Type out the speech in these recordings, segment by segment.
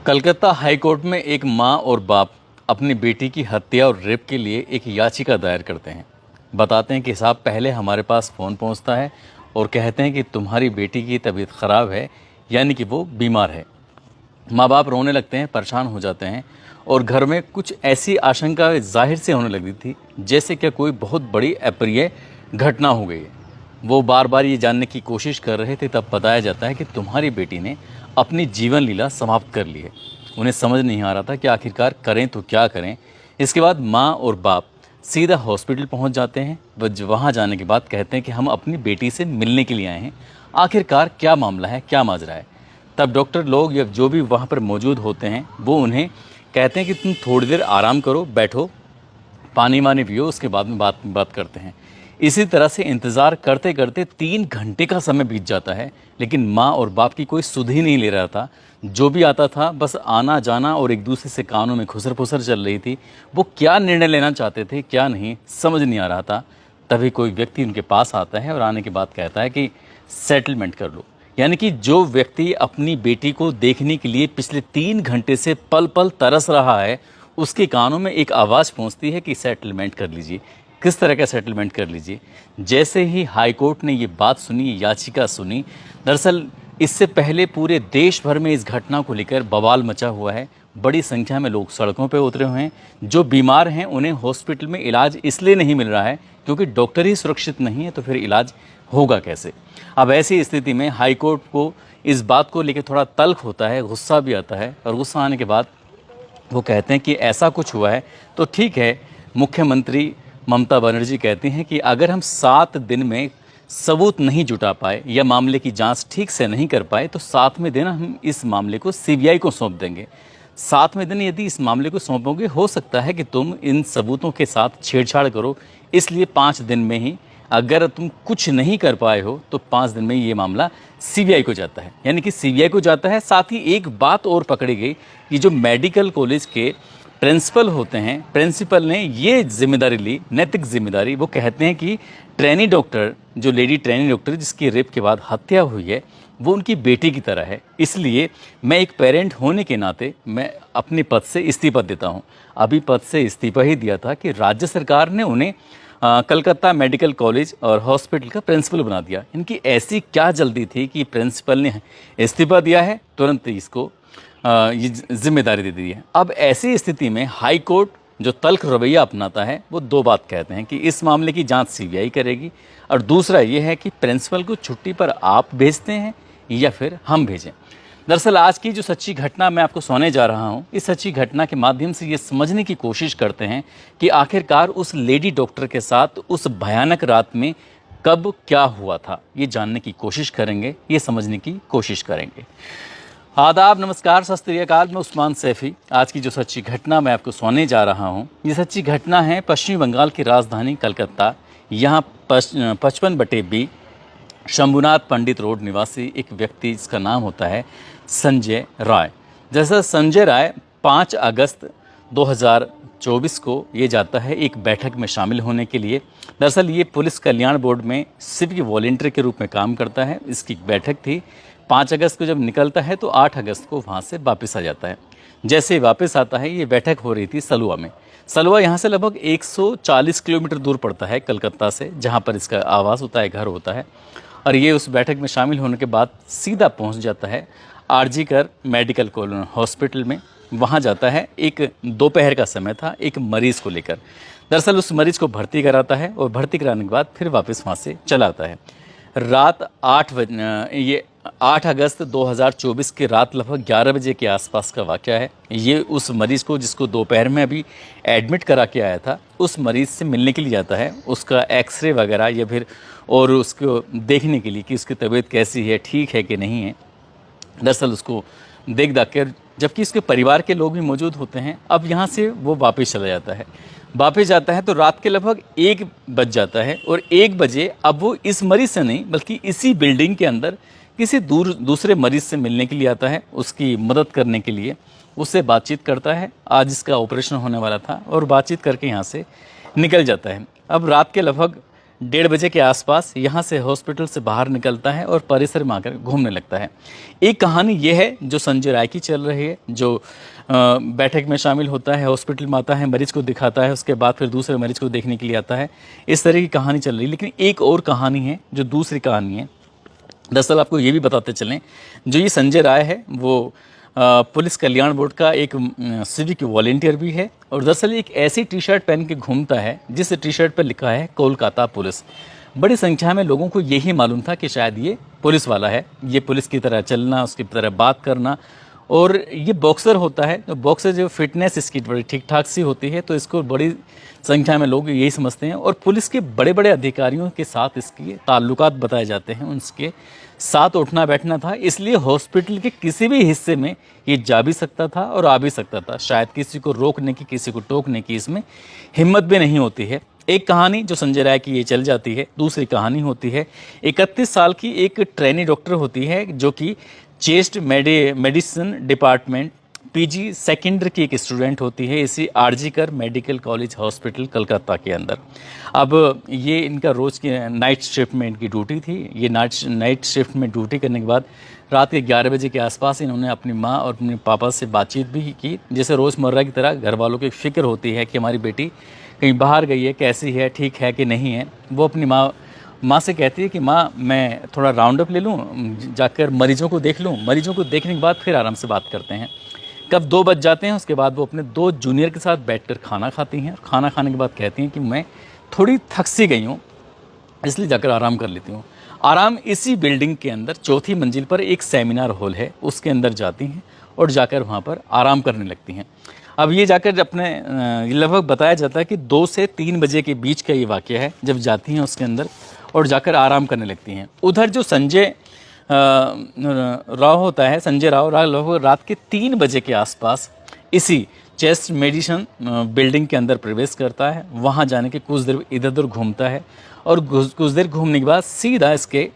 Calcutta high court में एक मां और बाप अपनी बेटी की हत्या और रेप के लिए एक याचिका दायर करते हैं। बताते हैं कि साहब पहले हमारे पास फ़ोन पहुंचता है और कहते हैं कि तुम्हारी बेटी की तबीयत ख़राब है, यानी कि वो बीमार है। माँ बाप रोने लगते हैं, परेशान हो जाते हैं और घर में कुछ ऐसी आशंका जाहिर से होने लगी थी जैसे कि कोई बहुत बड़ी अप्रिय घटना हो गई है। वो बार बार ये जानने की कोशिश कर रहे थे, तब बताया जाता है कि तुम्हारी बेटी ने अपनी जीवन लीला समाप्त कर ली है। उन्हें समझ नहीं आ रहा था कि आखिरकार करें तो क्या करें। इसके बाद माँ और बाप सीधा हॉस्पिटल पहुंच जाते हैं। वहाँ जाने के बाद कहते हैं कि हम अपनी बेटी से मिलने के लिए आए हैं, आखिरकार क्या मामला है, क्या माजरा है। तब डॉक्टर लोग या जो भी वहाँ पर मौजूद होते हैं वो उन्हें कहते हैं कि तुम थोड़ी देर आराम करो, बैठो, पानी वानी पियो, उसके बाद में बात करते हैं। इसी तरह से इंतज़ार करते करते 3 घंटे का समय बीत जाता है, लेकिन माँ और बाप की कोई सुध ही नहीं ले रहा था। जो भी आता था बस आना जाना और एक दूसरे से कानों में खुसर फुसर चल रही थी। वो क्या निर्णय लेना चाहते थे, क्या नहीं, समझ नहीं आ रहा था। तभी कोई व्यक्ति उनके पास आता है और आने के बाद कहता है कि सेटलमेंट कर लो। यानी कि जो व्यक्ति अपनी बेटी को देखने के लिए पिछले 3 घंटे से पल पल तरस रहा है, उसके कानों में एक आवाज़ पहुंचती है कि सेटलमेंट कर लीजिए। किस तरह का सेटलमेंट कर लीजिए? जैसे ही हाई कोर्ट ने ये बात सुनी, याचिका सुनी, दरअसल इससे पहले पूरे देश भर में इस घटना को लेकर बवाल मचा हुआ है। बड़ी संख्या में लोग सड़कों पर उतरे हुए हैं। जो बीमार हैं उन्हें हॉस्पिटल में इलाज इसलिए नहीं मिल रहा है क्योंकि डॉक्टर ही सुरक्षित नहीं है, तो फिर इलाज होगा कैसे? अब ऐसी स्थिति में हाई कोर्ट को इस बात को लेकर थोड़ा तल्ख होता है, गुस्सा भी आता है। और गुस्सा आने के बाद वो कहते हैं कि ऐसा कुछ हुआ है तो ठीक है। मुख्यमंत्री ममता बनर्जी कहती हैं कि अगर हम 7 दिन में सबूत नहीं जुटा पाए या मामले की जांच ठीक से नहीं कर पाए तो 7वें दिन हम इस मामले को सीबीआई को सौंप देंगे। 7वें दिन यदि इस मामले को सौंपोगे, हो सकता है कि तुम इन सबूतों के साथ छेड़छाड़ करो, इसलिए 5 दिन में ही अगर तुम कुछ नहीं कर पाए हो तो 5 दिन में ये मामला सीबीआई को जाता है। यानी कि सीबीआई को जाता है। साथ ही एक बात और पकड़ी गई कि जो मेडिकल कॉलेज के प्रिंसिपल होते हैं, प्रिंसिपल ने ये जिम्मेदारी ली, नैतिक जिम्मेदारी। वो कहते हैं कि ट्रेनी डॉक्टर, जो लेडी ट्रेनी डॉक्टर जिसकी रेप के बाद हत्या हुई है, वो उनकी बेटी की तरह है। इसलिए मैं एक पेरेंट होने के नाते मैं अपने पद से इस्तीफा देता हूँ। अभी पद से इस्तीफा ही दिया था कि राज्य सरकार ने उन्हें कलकत्ता मेडिकल कॉलेज और हॉस्पिटल का प्रिंसिपल बना दिया। इनकी ऐसी क्या जल्दी थी कि प्रिंसिपल ने इस्तीफा दिया है, तुरंत इसको ये जिम्मेदारी दे दी है। अब ऐसी स्थिति में हाई कोर्ट जो तल्ख रवैया अपनाता है, वो 2 बात कहते हैं कि इस मामले की जांच सीबीआई करेगी, और दूसरा ये है कि प्रिंसिपल को छुट्टी पर आप भेजते हैं या फिर हम भेजें। दरअसल आज की जो सच्ची घटना मैं आपको सुनाने जा रहा हूँ, इस सच्ची घटना के माध्यम से ये समझने की कोशिश करते हैं कि आखिरकार उस लेडी डॉक्टर के साथ उस भयानक रात में कब क्या हुआ था। ये जानने की कोशिश करेंगे, ये समझने की कोशिश करेंगे। आदाब, नमस्कार, सत श्री अकाल। मैं उस्मान सैफ़ी। आज की जो सच्ची घटना मैं आपको सुनाने जा रहा हूँ, ये सच्ची घटना है पश्चिमी बंगाल की राजधानी कलकत्ता। यहाँ 55/B शंभुनाथ पंडित रोड निवासी एक व्यक्ति, जिसका नाम होता है संजय राय। जैसा संजय राय 5 अगस्त 2024 को ये जाता है एक बैठक में शामिल होने के लिए। दरअसल ये पुलिस कल्याण बोर्ड में सिविक वॉलंटियर के रूप में काम करता है। इसकी बैठक थी 5 अगस्त को, जब निकलता है तो 8 अगस्त को वहाँ से वापस आ जाता है। जैसे वापस आता है, ये बैठक हो रही थी सलुआ में। सलुआ यहाँ से लगभग 140 किलोमीटर दूर पड़ता है कलकत्ता से, जहाँ पर इसका आवास होता है, घर होता है। और ये उस बैठक में शामिल होने के बाद सीधा पहुँच जाता है आरजी कर मेडिकल कॉलेज हॉस्पिटल में। वहाँ जाता है, एक दोपहर का समय था, एक मरीज़ को लेकर। दरअसल उस मरीज़ को भर्ती कराता है और भर्ती कराने के बाद फिर वापस वहाँ से चला आता है। रात 8 अगस्त 2024 के रात लगभग 11 बजे के आसपास का वाक़या है। ये उस मरीज़ को, जिसको दोपहर में अभी एडमिट करा के आया था, उस मरीज़ से मिलने के लिए जाता है। उसका एक्सरे वगैरह या फिर और उसको देखने के लिए कि उसकी तबीयत कैसी है, ठीक है कि नहीं है। दरअसल उसको देख कर, जबकि इसके परिवार के लोग भी मौजूद होते हैं, अब यहाँ से वो वापस चला जाता है। वापस जाता है तो रात के लगभग 1 बज जाता है। और 1 बजे अब वो इस मरीज़ से नहीं, बल्कि इसी बिल्डिंग के अंदर किसी दूसरे मरीज़ से मिलने के लिए आता है, उसकी मदद करने के लिए। उससे बातचीत करता है, आज इसका ऑपरेशन होने वाला था, और बातचीत करके यहाँ से निकल जाता है। अब रात के लगभग 1:30 बजे के आसपास यहाँ से हॉस्पिटल से बाहर निकलता है और परिसर में आकर घूमने लगता है। एक कहानी ये है जो संजय राय की चल रही है, जो बैठक में शामिल होता है, हॉस्पिटल में आता है, मरीज को दिखाता है, उसके बाद फिर दूसरे मरीज को देखने के लिए आता है। इस तरह की कहानी चल रही है। लेकिन एक और कहानी है जो दूसरी कहानी है। दरअसल आपको ये भी बताते चलें, जो ये संजय राय है वो पुलिस कल्याण बोर्ड का एक सिविक वॉलेंटियर भी है, और दरअसल एक ऐसी टी शर्ट पहन के घूमता है जिस टी शर्ट पर लिखा है कोलकाता पुलिस। बड़ी संख्या में लोगों को यही मालूम था कि शायद ये पुलिस वाला है, ये पुलिस की तरह चलना, उसकी तरह बात करना, और ये बॉक्सर होता है। तो बॉक्सर जो फिटनेस इसकी बड़ी ठीक ठाक सी होती है, तो इसको बड़ी संख्या में लोग यही समझते हैं। और पुलिस के बड़े बड़े अधिकारियों के साथ इसके ताल्लुकात बताए जाते हैं, उनके साथ उठना बैठना था, इसलिए हॉस्पिटल के किसी भी हिस्से में ये जा भी सकता था और आ भी सकता था। शायद किसी को रोकने की, किसी को टोकने की इसमें हिम्मत भी नहीं होती है। एक कहानी जो संजय राय की ये चल जाती है। दूसरी कहानी होती है 31 साल की एक ट्रेनी डॉक्टर होती है जो कि चेस्ट मेडिसिन डिपार्टमेंट पीजी सेकेंडर की एक स्टूडेंट होती है इसी RG Kar medical college hospital Calcutta के अंदर। अब ये इनका रोज़ की नाइट शिफ्ट में इनकी ड्यूटी थी। ये नाइट शिफ्ट में ड्यूटी करने के बाद रात के 11 बजे के आसपास इन्होंने अपनी माँ और अपने पापा से बातचीत भी की। जैसे रोज़मर्रा की तरह घर वालों की फ़िक्र होती है कि हमारी बेटी कहीं बाहर गई है, कैसी है, ठीक है कि नहीं है। वो अपनी माँ से कहती है कि माँ मैं थोड़ा राउंड अप ले लूँ, जाकर मरीजों को देख लूँ, मरीजों को देखने के बाद फिर आराम से बात करते हैं। कब 2 बज जाते हैं, उसके बाद वो अपने 2 जूनियर के साथ बैठकर खाना खाती हैं। खाना खाने के बाद कहती हैं कि मैं थोड़ी थक सी गई हूँ, इसलिए जाकर आराम कर लेती हूँ। आराम इसी बिल्डिंग के अंदर 4थी मंजिल पर एक सेमिनार हॉल है, उसके अंदर जाती हैं और जाकर वहाँ पर आराम करने लगती हैं। अब ये जाकर अपने लगभग बताया जाता है कि 2 से 3 बजे के बीच का ये वाक़या है, जब जाती हैं उसके अंदर और जाकर आराम करने लगती हैं। उधर जो संजय राव होता है, संजय राव लगभग रात के 3 बजे के आसपास इसी चेस्ट मेडिसिन बिल्डिंग के अंदर प्रवेश करता है। वहाँ जाने के कुछ देर इधर उधर घूमता है और कुछ देर घूमने के बाद सीधा इसके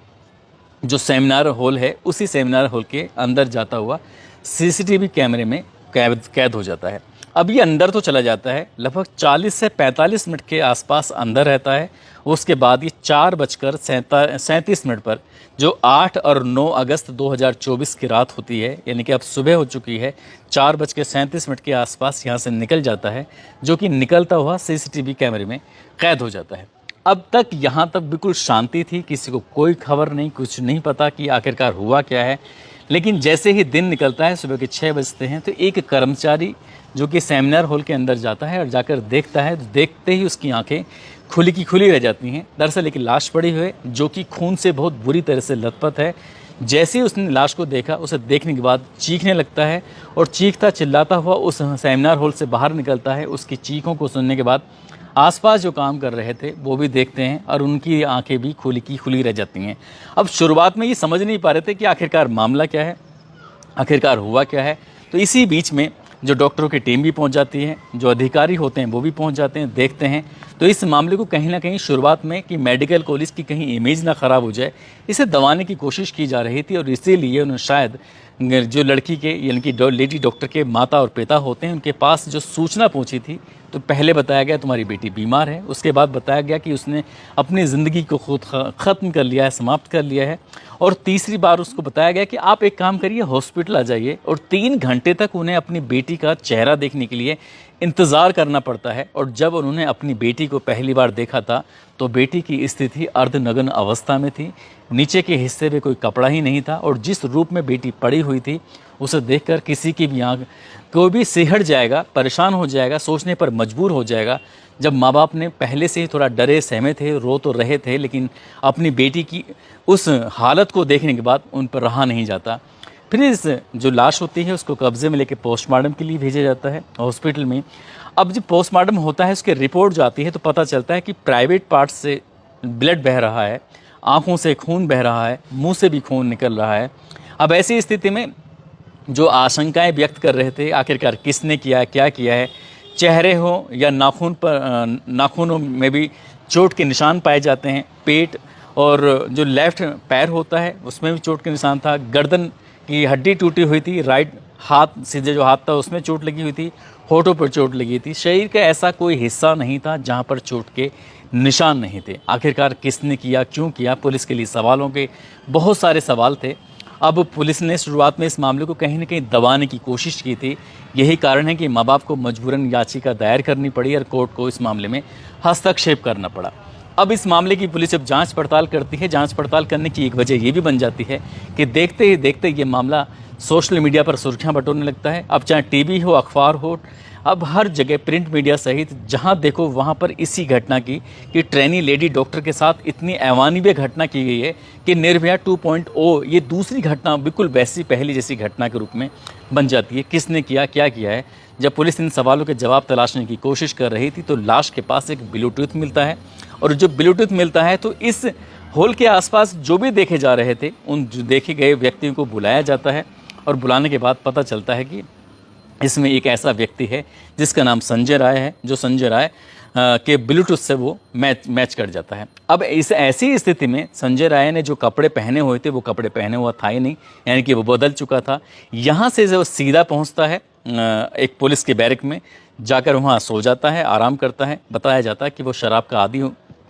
जो सेमिनार हॉल है, उसी सेमिनार हॉल के अंदर जाता हुआ सीसीटीवी कैमरे में कैद हो जाता है। अब ये अंदर तो चला जाता है, लगभग 40 से 45 मिनट के आसपास अंदर रहता है। उसके बाद ये 4:37 पर जो 8 और 9 अगस्त 2024 की रात होती है, यानी कि अब सुबह हो चुकी है, 4:37 के आसपास यहाँ से निकल जाता है, जो कि निकलता हुआ सीसीटीवी कैमरे में कैद हो जाता है। अब तक यहाँ तक बिल्कुल शांति थी, किसी को कोई खबर नहीं, कुछ नहीं पता कि आखिरकार हुआ क्या है। लेकिन जैसे ही दिन निकलता है, सुबह के 6 बजते हैं, तो एक कर्मचारी जो कि सेमिनार हॉल के अंदर जाता है और जाकर देखता है, तो देखते ही उसकी आंखें खुली की खुली रह जाती हैं। दरअसल एक लाश पड़ी हुई है जो कि खून से बहुत बुरी तरह से लथपथ है। जैसे ही उसने लाश को देखा, उसे देखने के बाद चीखने लगता है और चीखता चिल्लाता हुआ उस सेमिनार हॉल से बाहर निकलता है। उसकी चीखों को सुनने के बाद आसपास जो काम कर रहे थे वो भी देखते हैं और उनकी आंखें भी खुली की खुली रह जाती हैं। अब शुरुआत में ये समझ नहीं पा रहे थे कि आखिरकार मामला क्या है, आखिरकार हुआ क्या है। तो इसी बीच में जो डॉक्टरों की टीम भी पहुंच जाती है, जो अधिकारी होते हैं वो भी पहुंच जाते हैं, देखते हैं। तो इस मामले को कहीं ना कहीं शुरुआत में कि मेडिकल कॉलेज की कहीं इमेज ना ख़राब हो जाए, इसे दबाने की कोशिश की जा रही थी। और इसीलिए उन्होंने शायद जो लड़की के यानी कि लेडी डॉक्टर के माता और पिता होते हैं, उनके पास जो सूचना पहुंची थी, तो पहले बताया गया तुम्हारी बेटी बीमार है, उसके बाद बताया गया कि उसने अपनी ज़िंदगी को खुद ख़त्म कर लिया है, समाप्त कर लिया है, और तीसरी बार उसको बताया गया कि आप एक काम करिए, हॉस्पिटल आ जाइए। और 3 घंटे तक उन्हें अपनी बेटी का चेहरा देखने के लिए इंतज़ार करना पड़ता है। और जब उन्होंने अपनी बेटी को पहली बार देखा था, तो बेटी की स्थिति अर्धनग्न अवस्था में थी, नीचे के हिस्से में कोई कपड़ा ही नहीं था, और जिस रूप में बेटी पड़ी हुई थी उसे देखकर किसी की भी आँख कोई भी सिहर जाएगा, परेशान हो जाएगा, सोचने पर मजबूर हो जाएगा। जब माँ बाप ने पहले से ही थोड़ा डरे सहमे थे, रो तो रहे थे, लेकिन अपनी बेटी की उस हालत को देखने के बाद उन पर रहा नहीं जाता। फिर इस जो लाश होती है उसको कब्जे में लेकर पोस्टमार्टम के लिए भेजा जाता है हॉस्पिटल में। अब जब पोस्टमार्टम होता है, उसकी रिपोर्ट जाती है, तो पता चलता है कि प्राइवेट पार्ट से ब्लड बह रहा है, आँखों से खून बह रहा है, मुँह से भी खून निकल रहा है। अब ऐसी स्थिति में जो आशंकाएं व्यक्त कर रहे थे, आखिरकार किसने किया है, क्या किया है, चेहरे हो या नाखूनों में भी चोट के निशान पाए जाते हैं। पेट और जो लेफ़्ट पैर होता है उसमें भी चोट के निशान था। गर्दन की हड्डी टूटी हुई थी, राइट हाथ सीधे जो हाथ था उसमें चोट लगी हुई थी, होठों पर चोट लगी थी। शरीर का ऐसा कोई हिस्सा नहीं था जहां पर चोट के निशान नहीं थे। आखिरकार किसने किया, क्यों किया, पुलिस के लिए सवालों के बहुत सारे सवाल थे। अब पुलिस ने शुरुआत में इस मामले को कहीं न कहीं दबाने की कोशिश की थी। यही कारण है कि माँ बाप को मजबूरन याचिका दायर करनी पड़ी और कोर्ट को इस मामले में हस्तक्षेप करना पड़ा। अब इस मामले की पुलिस जब जांच पड़ताल करती है, जांच पड़ताल करने की एक वजह ये भी बन जाती है कि देखते ही देखते ये मामला सोशल मीडिया पर सुर्खियां बटोरने लगता है। अब चाहे टीवी हो, अखबार हो, अब हर जगह प्रिंट मीडिया सहित जहां देखो वहां पर इसी घटना की कि ट्रेनी लेडी डॉक्टर के साथ इतनी अमानवीय घटना की गई है कि निर्भया 2.0 ये दूसरी घटना बिल्कुल वैसी पहली जैसी घटना के रूप में बन जाती है। किसने किया, क्या किया है? जब पुलिस इन सवालों के जवाब तलाशने की कोशिश कर रही थी तो लाश के पास एक ब्लूटूथ मिलता है, और जो ब्लूटूथ मिलता है तो इस होल के आसपास जो भी देखे जा रहे थे उन जो देखे गए व्यक्तियों को बुलाया जाता है, और बुलाने के बाद पता चलता है कि इसमें एक ऐसा व्यक्ति है जिसका नाम संजय राय है, जो संजय राय के ब्लूटूथ से वो मैच कर जाता है। अब इस ऐसी स्थिति में संजय राय ने जो कपड़े पहने हुए थे वो कपड़े पहने हुआ था ही नहीं, यानी कि वो बदल चुका था। यहाँ से जो सीधा पहुँचता है एक पुलिस के बैरक में, जाकर वहाँ सो जाता है, आराम करता है। बताया जाता है कि वो शराब का आदी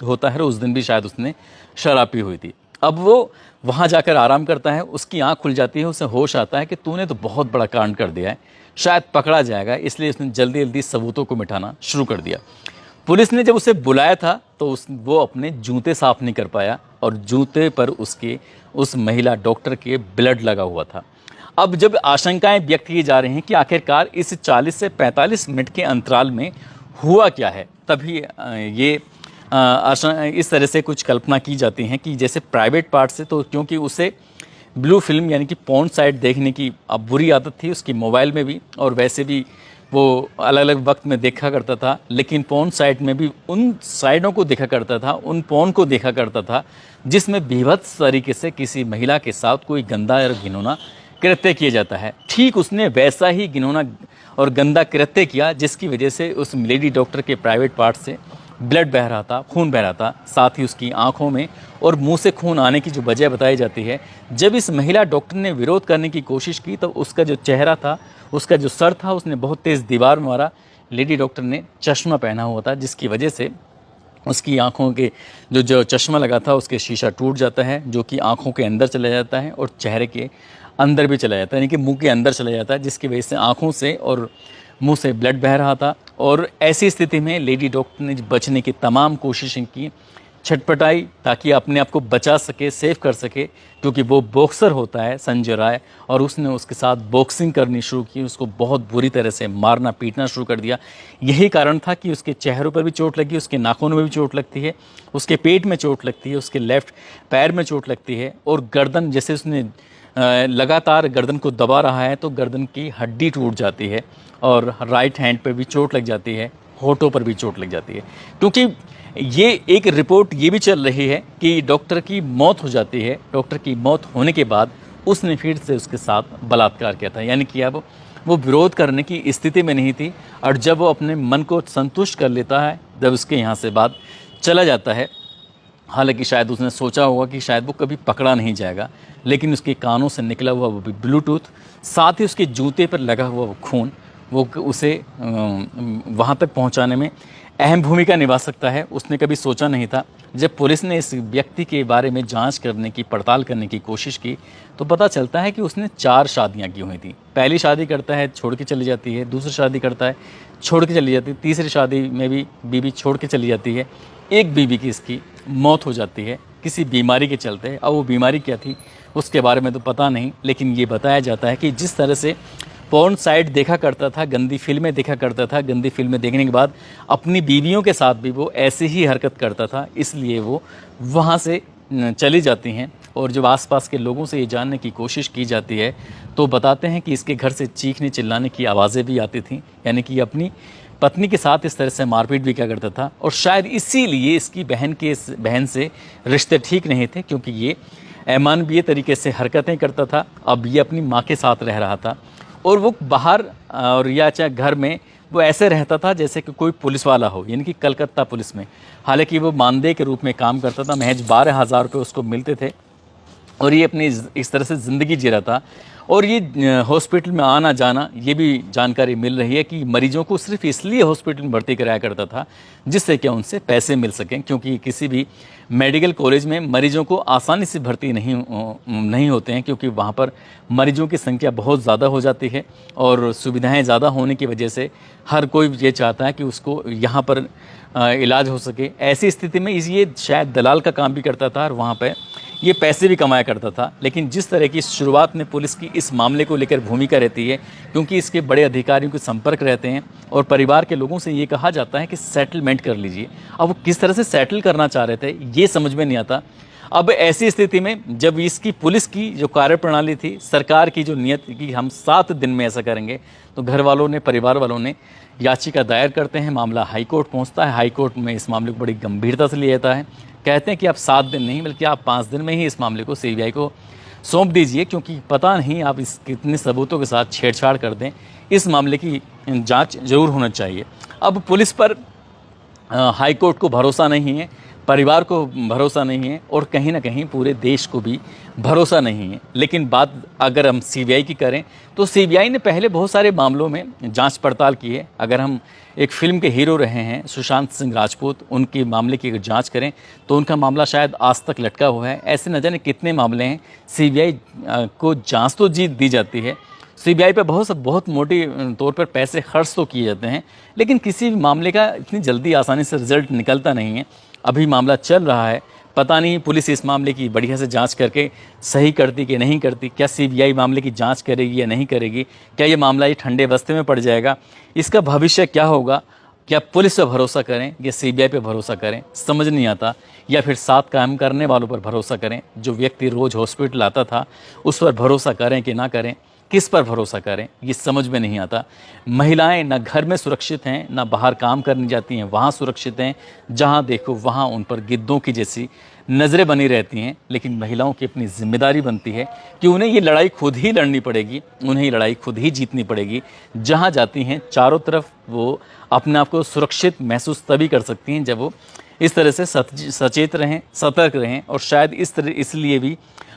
होता है, उस दिन भी शायद उसने शराब पी हुई थी। अब वो वहाँ जाकर आराम करता है, उसकी आँख खुल जाती है, उसे होश आता है कि तूने तो बहुत बड़ा कांड कर दिया है, शायद पकड़ा जाएगा, इसलिए उसने जल्दी जल्दी सबूतों को मिटाना शुरू कर दिया। पुलिस ने जब उसे बुलाया था तो वो अपने जूते साफ नहीं कर पाया, और जूते पर उस महिला डॉक्टर के ब्लड लगा हुआ था। अब जब आशंकाएं व्यक्त की जा रही हैं कि आखिरकार इस 40 से 45 मिनट के अंतराल में हुआ क्या है, तभी ये इस तरह से कुछ कल्पना की जाती हैं कि जैसे प्राइवेट पार्ट से, तो क्योंकि उसे ब्लू फिल्म यानी कि पॉर्न साइट देखने की अब बुरी आदत थी उसकी, मोबाइल में भी और वैसे भी वो अलग अलग वक्त में देखा करता था, लेकिन पॉर्न साइट में भी उन साइटों को देखा करता था, उन पॉर्न को देखा करता था जिसमें बीभत्स तरीके से किसी महिला के साथ कोई गंदा और घिनौना कृत्य किया जाता है। ठीक उसने वैसा ही घिनौना और गंदा कृत्य किया जिसकी वजह से उस लेडी डॉक्टर के प्राइवेट पार्ट से ब्लड बह रहा था, खून बह रहा था, साथ ही उसकी आंखों में और मुंह से खून आने की जो वजह बताई जाती है। जब इस महिला डॉक्टर ने विरोध करने की कोशिश की तो उसका जो चेहरा था, उसका जो सर था, उसने बहुत तेज़ दीवार में मारा। लेडी डॉक्टर ने चश्मा पहना हुआ था जिसकी वजह से उसकी आंखों के जो चश्मा लगा था उसके शीशा टूट जाता है, जो कि आंखों के अंदर चला जाता है और चेहरे के अंदर भी चला जाता है, यानी कि मुंह के अंदर चला जाता है, जिसकी वजह से आंखों से और मुंह से ब्लड बह रहा था। और ऐसी स्थिति में लेडी डॉक्टर ने बचने की तमाम कोशिशें की, छटपटाई ताकि अपने आप को बचा सके, सेव कर सके, क्योंकि वो बॉक्सर होता है संजय राय, और उसने उसके साथ बॉक्सिंग करनी शुरू की, उसको बहुत बुरी तरह से मारना पीटना शुरू कर दिया। यही कारण था कि उसके चेहरों पर भी चोट लगी, उसके नाखूनों में भी चोट लगती है, उसके पेट में चोट लगती है, उसके लेफ्ट पैर में चोट लगती है, और गर्दन, जैसे उसने लगातार गर्दन को दबा रहा है तो गर्दन की हड्डी टूट जाती है, और राइट हैंड पे भी चोट लग जाती है, होठों पर भी चोट लग जाती है। क्योंकि ये एक रिपोर्ट ये भी चल रही है कि डॉक्टर की मौत हो जाती है, डॉक्टर की मौत होने के बाद उसने फिर से उसके साथ बलात्कार किया था, यानी कि अब वो विरोध करने की स्थिति में नहीं थी। और जब वो अपने मन को संतुष्ट कर लेता है, जब उसके यहाँ से बात चला जाता है, हालांकि शायद उसने सोचा होगा कि शायद वो कभी पकड़ा नहीं जाएगा, लेकिन उसके कानों से निकला हुआ वो ब्लूटूथ, साथ ही उसके जूते पर लगा हुआ वो खून, वो उसे वहाँ तक पहुँचाने में अहम भूमिका निभा सकता है। उसने कभी सोचा नहीं था। जब पुलिस ने इस व्यक्ति के बारे में जांच करने की, पड़ताल करने की कोशिश की तो पता चलता है कि उसने 4 शादियां की हुई थी। पहली शादी करता है, छोड़ के चली जाती है, दूसरी शादी करता है, छोड़ के चली जाती है, तीसरी शादी में भी बीवी छोड़ के चली जाती है। एक बीवी की इसकी मौत हो जाती है किसी बीमारी के चलते। अब वो बीमारी क्या थी उसके बारे में तो पता नहीं, लेकिन ये बताया जाता है कि जिस तरह से पॉर्न साइट देखा करता था, गंदी फिल्में देखा करता था, गंदी फिल्में देखने के बाद अपनी बीवियों के साथ भी वो ऐसी ही हरकत करता था, इसलिए वो वहाँ से चली जाती हैं। और जब आसपास के लोगों से ये जानने की कोशिश की जाती है तो बताते हैं कि इसके घर से चीखने चिल्लाने की आवाज़ें भी आती थीं, यानी कि अपनी पत्नी के साथ इस तरह से मारपीट भी क्या करता था। और शायद इसीलिए इसकी बहन से रिश्ते ठीक नहीं थे, क्योंकि ये अमानवीय तरीके से हरकतें करता था। अब ये अपनी माँ के साथ रह रहा था और वो बाहर और या चाहे घर में वो ऐसे रहता था जैसे कि कोई पुलिस वाला हो, यानी कि कलकत्ता पुलिस में। हालांकि वो मानदेय के रूप में काम करता था, महज 12,000 रुपये उसको मिलते थे, और ये अपनी इस तरह से ज़िंदगी जी रहा था। और ये हॉस्पिटल में आना जाना, ये भी जानकारी मिल रही है कि मरीजों को सिर्फ इसलिए हॉस्पिटल में भर्ती कराया करता था जिससे क्या उनसे पैसे मिल सकें, क्योंकि किसी भी मेडिकल कॉलेज में मरीजों को आसानी से भर्ती नहीं होते हैं, क्योंकि वहाँ पर मरीजों की संख्या बहुत ज़्यादा हो जाती है और सुविधाएं ज़्यादा होने की वजह से हर कोई ये चाहता है कि उसको यहाँ पर इलाज हो सके। ऐसी स्थिति में ये शायद दलाल का काम भी करता था और वहाँ पर ये पैसे भी कमाया करता था। लेकिन जिस तरह की शुरुआत में पुलिस की इस मामले को लेकर भूमिका रहती है, क्योंकि इसके बड़े अधिकारियों के संपर्क रहते हैं और परिवार के लोगों से ये कहा जाता है कि सेटलमेंट कर लीजिए। अब वो किस तरह से सेटल करना चाह रहे थे ये समझ में नहीं आता। अब ऐसी स्थिति में जब इसकी पुलिस की जो कार्यप्रणाली थी, सरकार की जो नीयत कि हम 7 दिन में ऐसा करेंगे, तो घर वालों ने, परिवार वालों ने याचिका दायर करते हैं। मामला हाईकोर्ट पहुंचता है। हाईकोर्ट में इस मामले को बड़ी गंभीरता से लिया जाता है। कहते हैं कि आप 7 दिन नहीं बल्कि आप 5 दिन में ही इस मामले को सीबीआई को सौंप दीजिए, क्योंकि पता नहीं आप इस कितने सबूतों के साथ छेड़छाड़ कर दें। इस मामले की जांच जरूर होना चाहिए। अब पुलिस पर हाईकोर्ट को भरोसा नहीं है, परिवार को भरोसा नहीं है और कहीं ना कहीं पूरे देश को भी भरोसा नहीं है। लेकिन बात अगर हम सीबीआई की करें तो सीबीआई ने पहले बहुत सारे मामलों में जांच पड़ताल की है। अगर हम एक फिल्म के हीरो रहे हैं सुशांत सिंह राजपूत, उनके मामले की अगर जांच करें तो उनका मामला शायद आज तक लटका हुआ है। ऐसे न जाने कितने मामले हैं, सीबीआई को जांच तो दी जाती है, सीबीआई पे बहुत मोटी तौर पर पैसे खर्च तो किए जाते हैं, लेकिन किसी भी मामले का इतनी जल्दी आसानी से रिजल्ट निकलता नहीं है। अभी मामला चल रहा है, पता नहीं पुलिस इस मामले की बढ़िया से जांच करके सही करती कि नहीं करती। क्या सीबीआई मामले की जांच करेगी या नहीं करेगी? क्या ये मामला ये ठंडे बस्ते में पड़ जाएगा? इसका भविष्य क्या होगा? क्या पुलिस पर भरोसा करें या सीबीआई पे भरोसा करें, समझ नहीं आता। या फिर साथ काम करने वालों पर भरोसा करें, जो व्यक्ति रोज़ हॉस्पिटल आता था उस पर भरोसा करें कि ना करें, किस पर भरोसा करें, ये समझ में नहीं आता। महिलाएं ना घर में सुरक्षित हैं, ना बाहर काम करने जाती हैं वहाँ सुरक्षित हैं। जहाँ देखो वहाँ उन पर गिद्धों की जैसी नज़रें बनी रहती हैं। लेकिन महिलाओं की अपनी जिम्मेदारी बनती है कि उन्हें ये लड़ाई खुद ही लड़नी पड़ेगी, उन्हें ये लड़ाई खुद ही जीतनी पड़ेगी। जहाँ जाती हैं चारों तरफ वो अपने आप को सुरक्षित महसूस तभी कर सकती हैं जब वो इस तरह से सचेत रहें, सतर्क रहें। और शायद इसलिए भी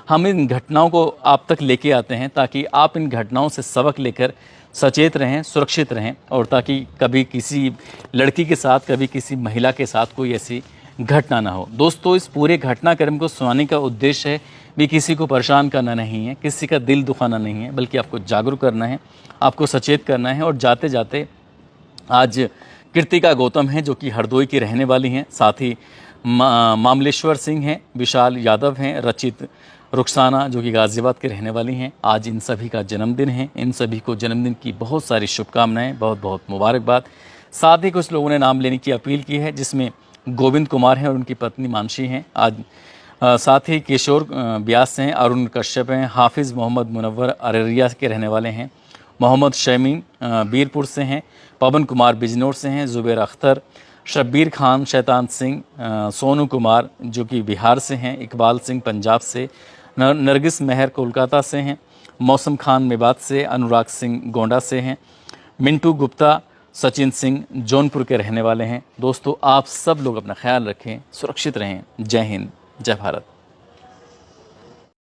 हम इन घटनाओं को आप तक लेके आते हैं, ताकि आप इन घटनाओं से सबक लेकर सचेत रहें, सुरक्षित रहें, और ताकि कभी किसी लड़की के साथ, कभी किसी महिला के साथ कोई ऐसी घटना ना हो। दोस्तों, इस पूरे घटनाक्रम को सुनाने का उद्देश्य है भी किसी को परेशान करना नहीं है, किसी का दिल दुखाना नहीं है, बल्कि आपको जागरूक करना है, आपको सचेत करना है। और जाते जाते आज कृतिका गौतम हैं जो कि हरदोई की रहने वाली हैं, साथ ही मामलेश्वर सिंह हैं, विशाल यादव हैं, रचित रुखसाना जो कि गाज़ियाबाद के रहने वाली हैं। आज इन सभी का जन्मदिन है। इन सभी को जन्मदिन की बहुत सारी शुभकामनाएं, बहुत बहुत मुबारकबाद। साथ ही कुछ लोगों ने नाम लेने की अपील की है, जिसमें गोविंद कुमार हैं और उनकी पत्नी मानसी हैं। आज साथ ही किशोर व्यास हैं, अरुण कश्यप हैं, हाफिज़ मोहम्मद मुनव्वर अररिया के रहने वाले हैं, मोहम्मद शमीम बीरपुर से हैं, पवन कुमार बिजनौर से हैं, ज़ुबैर अख्तर, शब्बीर खान शैतान सिंह, सोनू कुमार जो कि बिहार से हैं, इकबाल सिंह पंजाब से, नरगिस मेहर कोलकाता से हैं, मौसम खान मेवात से, अनुराग सिंह गोंडा से हैं, मिंटू गुप्ता, सचिन सिंह जौनपुर के रहने वाले हैं। दोस्तों, आप सब लोग अपना ख्याल रखें, सुरक्षित रहें। जय हिंद, जय भारत।